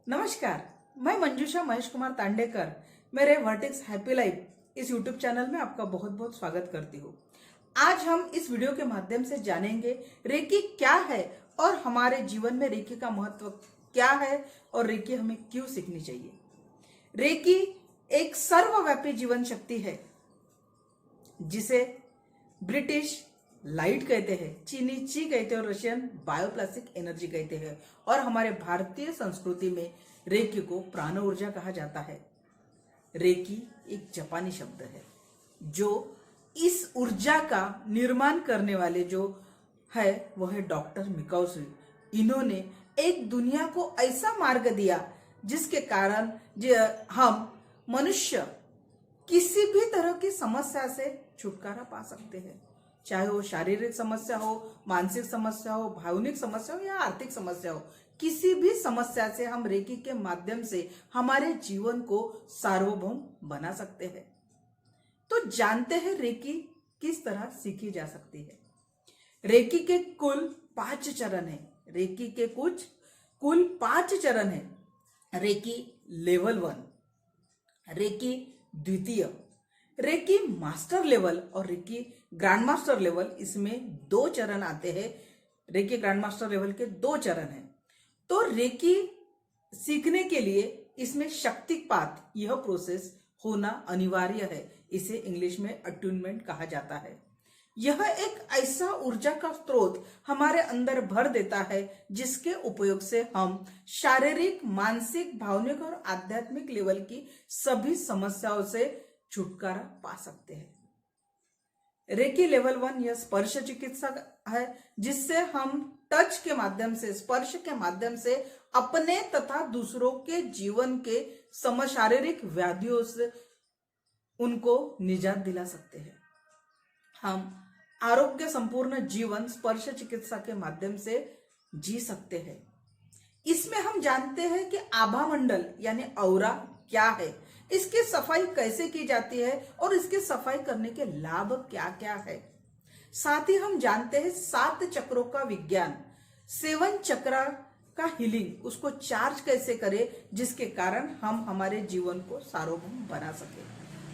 नमस्कार, मैं मंजूषा महेश कुमार तांडेकर मेरे वर्टेक्स हैप्पी लाइफ इस यूट्यूब चैनल में आपका बहुत बहुत स्वागत करती हूँ। आज हम इस वीडियो के माध्यम से जानेंगे रेकी क्या है और हमारे जीवन में रेकी का महत्व क्या है और रेकी हमें क्यों सीखनी चाहिए। रेकी एक सर्वव्यापी जीवन शक्ति है जिसे ब्रिटिश लाइट कहते हैं, चीनी ची कहते हैं और रशियन बायोप्लास्टिक एनर्जी कहते हैं। और हमारे भारतीय संस्कृति में रेकी को प्राण ऊर्जा कहा जाता है। रेकी एक जापानी शब्द है जो इस ऊर्जा का निर्माण करने वाले जो है वह है डॉक्टर मिकाओ। इन्होंने एक दुनिया को ऐसा मार्ग दिया जिसके कारण हम मनुष्य किसी भी तरह की समस्या से छुटकारा पा सकते हैं, चाहे वो शारीरिक समस्या हो, मानसिक समस्या हो, भावनिक समस्या हो या आर्थिक समस्या हो। किसी भी समस्या से हम रेकी के माध्यम से हमारे जीवन को सार्वभौम बना सकते हैं। तो जानते हैं रेकी किस तरह सीखी जा सकती है। रेकी के कुल 5 चरण है। रेकी के कुल 5 चरण है। रेकी लेवल 1, रेकी द्वितीय, रेकी मास्टर लेवल और रेकी ग्रैंड मास्टर लेवल। इसमें 2 चरण आते हैं। रेकी ग्रैंड मास्टर लेवल के 2 चरण हैं। तो रेकी सीखने के लिए इसमें शक्तिपात यह प्रोसेस होना अनिवार्य है। इसे इंग्लिश में अट्यूनमेंट कहा जाता है। यह एक ऐसा ऊर्जा का स्रोत हमारे अंदर भर देता है जिसके उपयोग से हम शारीरिक, मानसिक, भावनिक और आध्यात्मिक लेवल की सभी समस्याओं से छुटकारा पा सकते हैं। रेकी लेवल 1 यह स्पर्श चिकित्सा है जिससे हम टच के माध्यम से, स्पर्श के माध्यम से अपने तथा दूसरों के जीवन के शारीरिक व्याधियों से उनको निजात दिला सकते हैं। हम आरोग्य संपूर्ण जीवन स्पर्श चिकित्सा के माध्यम से जी सकते हैं। इसमें हम जानते हैं कि आभा मंडल यानी औरा क्या है, इसकी सफाई कैसे की जाती है और इसकी सफाई करने के लाभ क्या क्या है। साथ ही हम जानते हैं 7 चक्रों का विज्ञान, 7 चक्र का हीलिंग, उसको चार्ज कैसे करें जिसके कारण हम हमारे जीवन को सार्वभौम बना सके।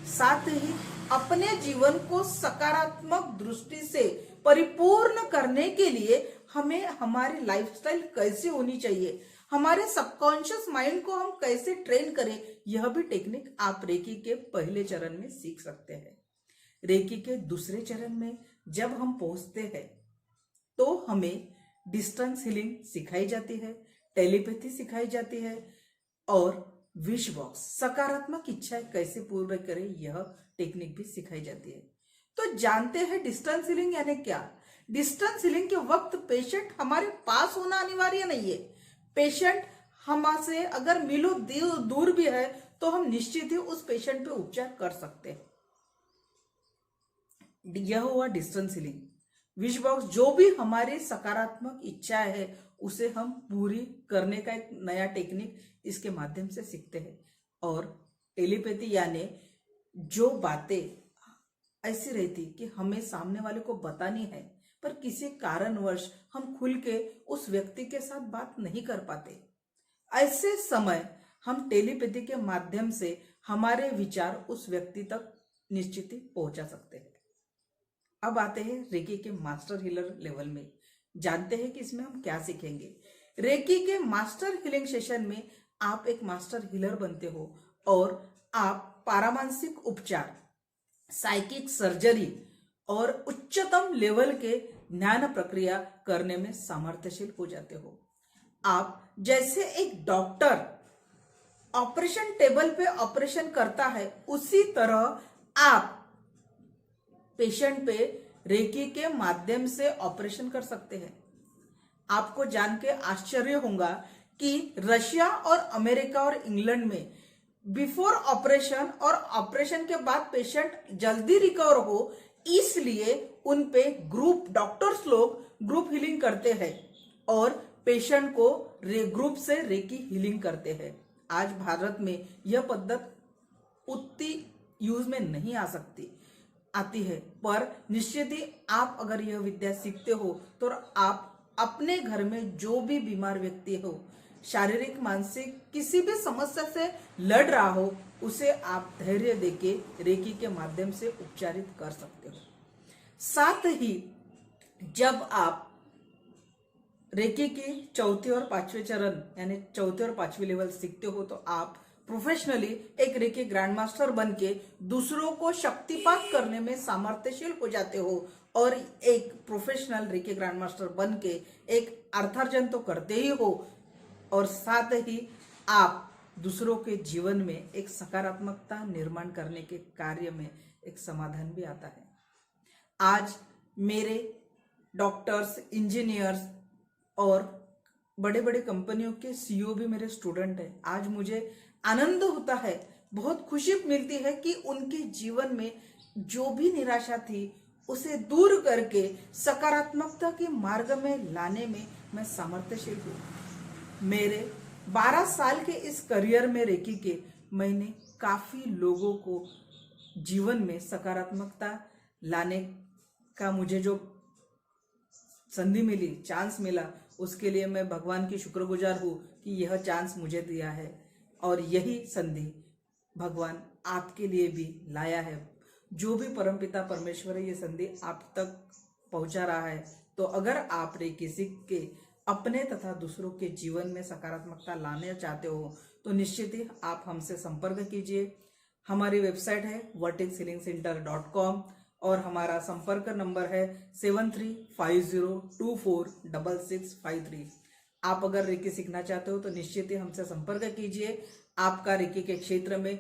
साथ ही अपने जीवन को सकारात्मक दृष्टि से परिपूर्ण करने के लिए हमें हमारी लाइफस्टाइल कैसी होनी चाहिए, हमारे सबकॉन्शियस माइंड को हम कैसे ट्रेन करें, यह भी टेक्निक आप रेकी के पहले चरण में सीख सकते हैं। रेकी के दूसरे चरण में जब हम पहुंचते हैं तो हमें डिस्टेंस हीलिंग सिखाई जाती है, टेलीपैथी सिखाई जाती है और विश बॉक्स, सकारात्मक इच्छाएं कैसे पूर्ण करें, यह टेक्निक भी सिखाई जाती है। तो जानते हैं डिस्टेंस हीलिंग यानी क्या। डिस्टेंस हीलिंग के वक्त पेशेंट हमारे पास होना अनिवार्य नहीं है। पेशेंट हमसे अगर मिलो दूर भी है तो हम निश्चित ही उस पेशेंट पे उपचार कर सकते हैं। यह हुआ डिस्टेंस हीलिंग। विश बॉक्स, जो भी हमारी सकारात्मक इच्छा है उसे हम पूरी करने का एक नया टेक्निक इसके माध्यम से सीखते हैं। और टेलीपैथी यानी जो बातें ऐसी रहती कि हमें सामने वाले को बतानी है पर किसी कारणवश हम खुल के उस व्यक्ति के साथ बात नहीं कर पाते, ऐसे समय हम टेलीपैथी के माध्यम से हमारे विचार उस व्यक्ति तक निश्चित ही पहुंचा सकते हैं। अब आते हैं रेकी के मास्टर हीलर लेवल में। जानते हैं कि इसमें हम क्या सीखेंगे। रेकी के मास्टर हीलिंग सेशन में आप एक मास्टर हीलर बनते हो और आप पारामानसिक उपचार, साइकिक सर्जरी और उच्चतम लेवल के ज्ञान प्रक्रिया करने में सामर्थ्यशील हो जाते हो। आप जैसे एक डॉक्टर ऑपरेशन टेबल पे ऑपरेशन करता है उसी तरह आप पेशेंट पे रेकी के माध्यम से ऑपरेशन कर सकते हैं। आपको जान के आश्चर्य होगा कि रशिया और अमेरिका और इंग्लैंड में बिफोर ऑपरेशन और ऑपरेशन के बाद पेशेंट जल्दी रिकवर हो, इसलिए उन पे ग्रुप डॉक्टर्स लोग ग्रुप हीलिंग करते हैं और पेशेंट को ग्रुप से रेकी हीलिंग करते हैं। आज भारत में यह पद्धत उतनी यूज में नहीं आती है, पर निश्चित ही आप अगर यह विद्या सीखते हो तो आप अपने घर में जो भी बीमार व्यक्ति हो, शारीरिक मानसिक किसी भी समस्या से लड़ रहा हो, उसे आप धैर्य देके रेकी के माध्यम से उपचारित कर सकते हो। साथ ही जब आप रेकी की चौथे और पांचवें चरण यानी चौथे और पांचवी लेवल सीखते हो, तो आप प्रोफेशनली एक रेकी ग्रैंड मास्टर बन के दूसरों को शक्तिपात करने में सामर्थ्यशील हो जाते हो और एक प्रोफेशनल रेकी ग्रैंड मास्टर बन के एक अर्थार्जन तो करते ही हो और साथ ही आप दूसरों के जीवन में एक सकारात्मकता निर्माण करने के कार्य में एक समाधान भी आता है। आज मेरे डॉक्टर्स, इंजीनियर्स और बड़े बड़े कंपनियों के सीईओ भी मेरे स्टूडेंट हैं। आज मुझे आनंद होता है, बहुत खुशी मिलती है कि उनके जीवन में जो भी निराशा थी उसे दूर करके सकारात्मकता के मार्ग में लाने में मैं सामर्थ्यशील हूँ। मेरे 12 साल के इस करियर में रेकी के मैंने काफी लोगों को जीवन में सकारात्मकता लाने का मुझे जो संधि मिली, चांस मिला, उसके लिए मैं भगवान की शुक्रगुजार हूँ कि यह चांस मुझे दिया है और यही संधि भगवान आपके लिए भी लाया है। जो भी परमपिता परमेश्वर ये संधि आप तक पहुंचा रहा है, तो अगर आप रेकी सीख के अपने तथा दूसरों के जीवन में सकारात्मकता लाना चाहते हो तो निश्चित ही आप हमसे संपर्क कीजिए। हमारी वेबसाइट है vertixhealingcenter.com और हमारा संपर्क नंबर है 7350246653। आप अगर रेकी सीखना चाहते हो तो निश्चित ही हमसे संपर्क कीजिए। आपका रेकी के क्षेत्र में